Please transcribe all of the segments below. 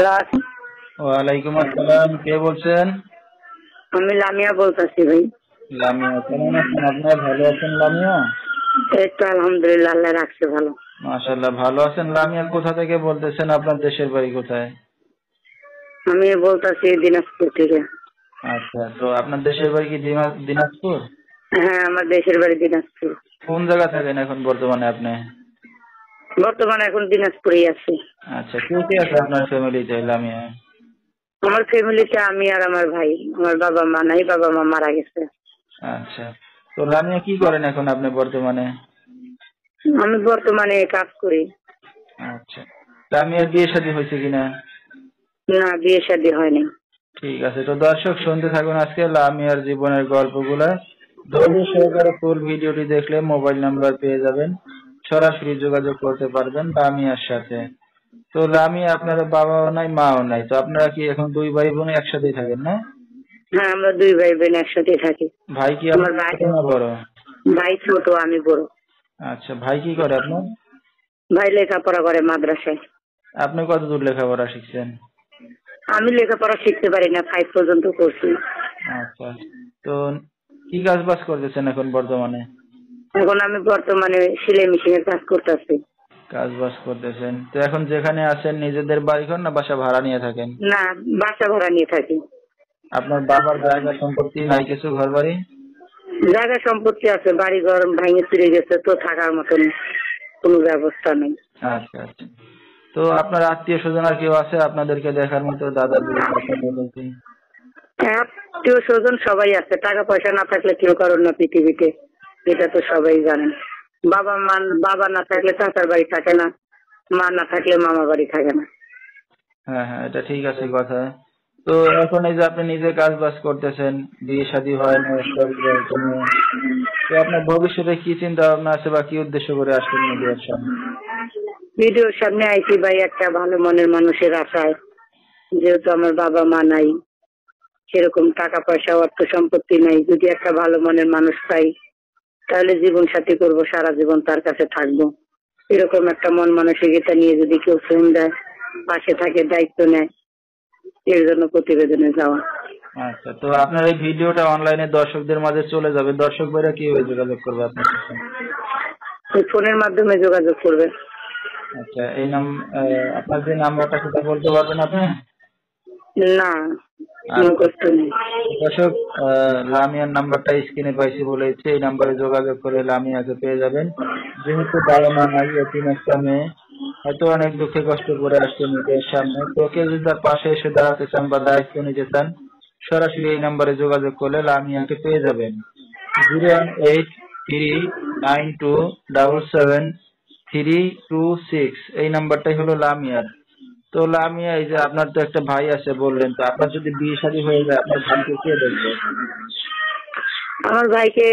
Hello, ওয়ালাইকুম আসসালাম। কে বলছেন? আমি লামিয়া বলতেছি ভাই। লামিয়া, কেমন আছেন? আপনার ভালো আছেন লামিয়া? এই তো আলহামদুলিল্লাহ, আল্লাহ রাখছে ভালো। মাশাআল্লাহ, ভালো আছেন। লামিয়া কোথা থেকে বলতেছেন? আপনার দেশের বাড়ি কোথায়? আমি বলতেছি দিনাজপুর থেকে। আচ্ছা, তো আপনার দেশের বাড়ি কি দিনাজপুর? হ্যাঁ, আমার দেশের বাড়ি দিনাজপুর। কোন জায়গা থাকেন এখন বর্তমানে আপনি? বর্তমানে এখন দিনাজপুরেই আছি। আচ্ছা, কে কে আছে আপনার ফ্যামিলিতে লামিয়া? আমার ফ্যামিলিতে আমি আর আমার ভাই। আমার বাবা মা নাই, বাবা মা মারা গেছে। আচ্ছা, তো লামিয়া কি করেন এখন আপনি বর্তমানে? আমি বর্তমানে কাজ করি। আচ্ছা, লামিয়ার বিয়ে শাদী হয়েছে কিনা? না, বিয়ে শাদী হয়নি। ঠিক আছে, তো দর্শক শুনতে থাকুন আজকে লামিয়ার জীবনের গল্পগুলা। ধৈর্য সহকারে ফুল ভিডিওটি দেখলে মোবাইল নাম্বার পেয়ে যাবেন, সরাসরি যোগাযোগ করতে পারবেন লামিয়ার সাথে। তো লামিয়া, আপনার বাবাও নাই মাও নাই, তো আপনারা কি এখন দুই ভাই বোন একসাথেই থাকেন না? হ্যাঁ, আমরা দুই ভাই বোন একসাথে থাকি। ভাই কি আমার আপনার ভাই ছোট না বড়? ভাই ছোট, আমি বড়। আচ্ছা, ভাই কি করে আপনার? ভাই লেখাপড়া করে মাদ্রাসায়। আপনি কতদূর লেখাপড়া শিখছেন? আমি লেখাপড়া শিখতে পারি না, 5 পর্যন্ত করছি। আচ্ছা, তো কি কাজ বাজ করতেছেন এখন বর্তমানে? এখন আমি বর্তমানে সেলাই মেশিনের কাজ করতেছি। কাজ বাজ করতেছেন, তো এখন যেখানে আছেন নিজেদের বাড়িঘর না বাসা ভাড়া নিয়ে থাকেন? না, বাসা ভাড়া নিয়ে থাকি। আপনার বাবার জায়গা সম্পত্তি নাই কিছু, ঘর বাড়ি? জায়গা সম্পত্তি আছে, বাড়ি ঘর ভাঙে চুরে গেছে, তো থাকার মতন কোনো ব্যবস্থা নেই। আচ্ছা আচ্ছা, তো আপনার আত্মীয় স্বজন আর কেউ আছে আপনাদেরকে দেখার মতো, দাদা দিদি কাকা বলতে? আত্মীয় স্বজন সবাই আছে, টাকা পয়সা না থাকলে কেউ কারোর না পৃথিবীতে, এটা তো সবাই জানেন। বাবা না থাকলে চাচার বাড়ি থাকে না, মা না থাকলে মামা বাড়ি থাকে না। হ্যাঁ হ্যাঁ, এটা ঠিক আছে কথা। তো এখন এই যে আপনি নিজে কাজ বাজ করতেছেন, বিয়ে শাদী হয় না, সব বিবাহিত মেয়ে, তো আপনার ভবিষ্যতে কি চিন্তা ভাবনা আছে বা কি উদ্দেশ্য করে আসছেন মিডিয়ার সামনে? ভিডিওর সামনে আইছি ভাই একটা ভালো মনের মানুষের আশায়। যেহেতু আমার বাবা মা নাই, সেরকম টাকা পয়সা অর্থ সম্পত্তি নাই, যদি একটা ভালো মনের মানুষ পাই তাহলে জীবন সাথী করবো, সারা জীবন তার কাছে থাকবো। এরকম একটা মন মানসিকতা নিয়ে যদি কেউ ফোন দেয়, পাশে থাকে, দায়িত্ব নেয়, এর জন্য প্রতিবেদনে যাওয়া। আচ্ছা, তো আপনার এই ভিডিওটা অনলাইনে দর্শকদের মাঝে চলে যাবে, দর্শক ভাইরা কিভাবে যোগাযোগ করবে আপনার সাথে? ওই ফোনের মাধ্যমে যোগাযোগ করবে। আচ্ছা, আপনার যে নাম্বারটা সেটা বলতে পারবেন আপনি? না, আচ্ছা, মুখস্থ নেই। দর্শক, লামিয়ার নাম্বারটা স্ক্রিনে পাইছি বলেছে, এই নাম্বারে যোগাযোগ করে লামিয়াকে পেয়ে যাবেন। যেহেতু বাবা মা নাই, এতিম একটা মেয়ে, হয়তো অনেক দুঃখে কষ্ট করে আসছে মেয়েদের সামনে, তো কেউ যদি তার পাশে এসে দাঁড়াতে চান বা দায়িত্ব নিতে চান, সরাসরি এই নাম্বারে যোগাযোগ করলে লামিয়াকে পেয়ে যাবেন। 01839277326, এই নাম্বারটাই হলো লামিয়ার। তো লামিয়া, এই যে আপনার তো একটা ভাই আছে বললেন, তো আপনার যদি বিয়ে শাদী হয়ে যায় আপনার ভাইকে কে দেখবে? আমার ভাইকে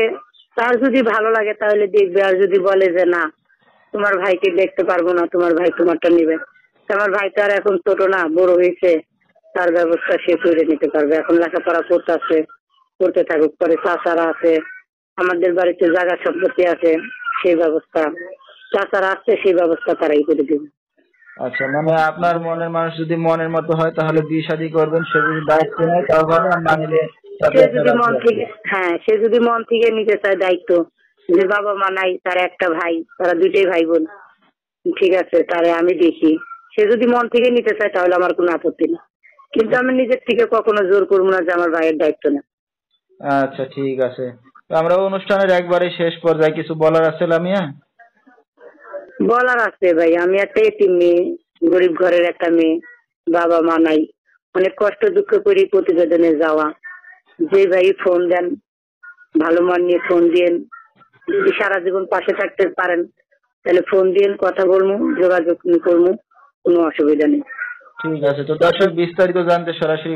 তার যদি ভালো লাগে তাহলে দেখবে, আর যদি বলে যে না, তোমার ভাইকে দেখতে পারবো না, তোমার ভাই তোমারটা নিবে, আমার ভাই তো আর এখন ছোট না, বড় হয়েছে, তার ব্যবস্থা সে করে নিতে পারবে। এখন লেখাপড়া করতেছে, করতে থাকুক, পরে চাচারা আছে, আমাদের বাড়িতে জায়গা সম্পত্তি আছে, সেই ব্যবস্থা চাচারা আসছে, সেই ব্যবস্থা তারাই করে দেবে। আচ্ছা, মানে আপনার মনের মানুষ যদি মনের মতো হয় তাহলে বিয়ে শাদী করবেন, সে যদি দায়িত্ব নেয় তাও ভালো, আর না নিলে তাতে সে আপনার যদি রাজি মন আছেন? থেকে, হ্যাঁ, সে যদি মন থেকে নিতে চায় দায়িত্ব, যে বাবা মা নাই, তার একটা ভাই, তারা দুইটাই ভাই বোন, ঠিক আছে, তারে আমি দেখি, সে যদি মন থেকে নিতে চায় তাহলে আমার কোনো আপত্তি নেই, কিন্তু আমি নিজের থেকে কখনো জোর করবো না যে আমার ভাইয়ের দায়িত্ব না। আচ্ছা, ঠিক আছে। তো আমরা অনুষ্ঠানের একবারে শেষ পর্যায়ে কিছু বলার আছে লামিয়া? বলার আছে ভাই, আমি একটা এতিম মেয়ে, গরিব ঘরের একটা মেয়ে, বাবা মা নাই, অনেক কষ্ট দুঃখ করি প্রতিবেদনে যাওয়া। যে ভাই ফোন দেন, ভালো মন নিয়ে ফোন দিয়েন, যদি সারা জীবন পাশে থাকতে পারেন তাহলে ফোন দিয়েন, কথা বলবো, যোগাযোগ করবো, কোনো অসুবিধা নেই। ঠিক আছে, তো দর্শক বিস্তারিত জানতে সরাসরি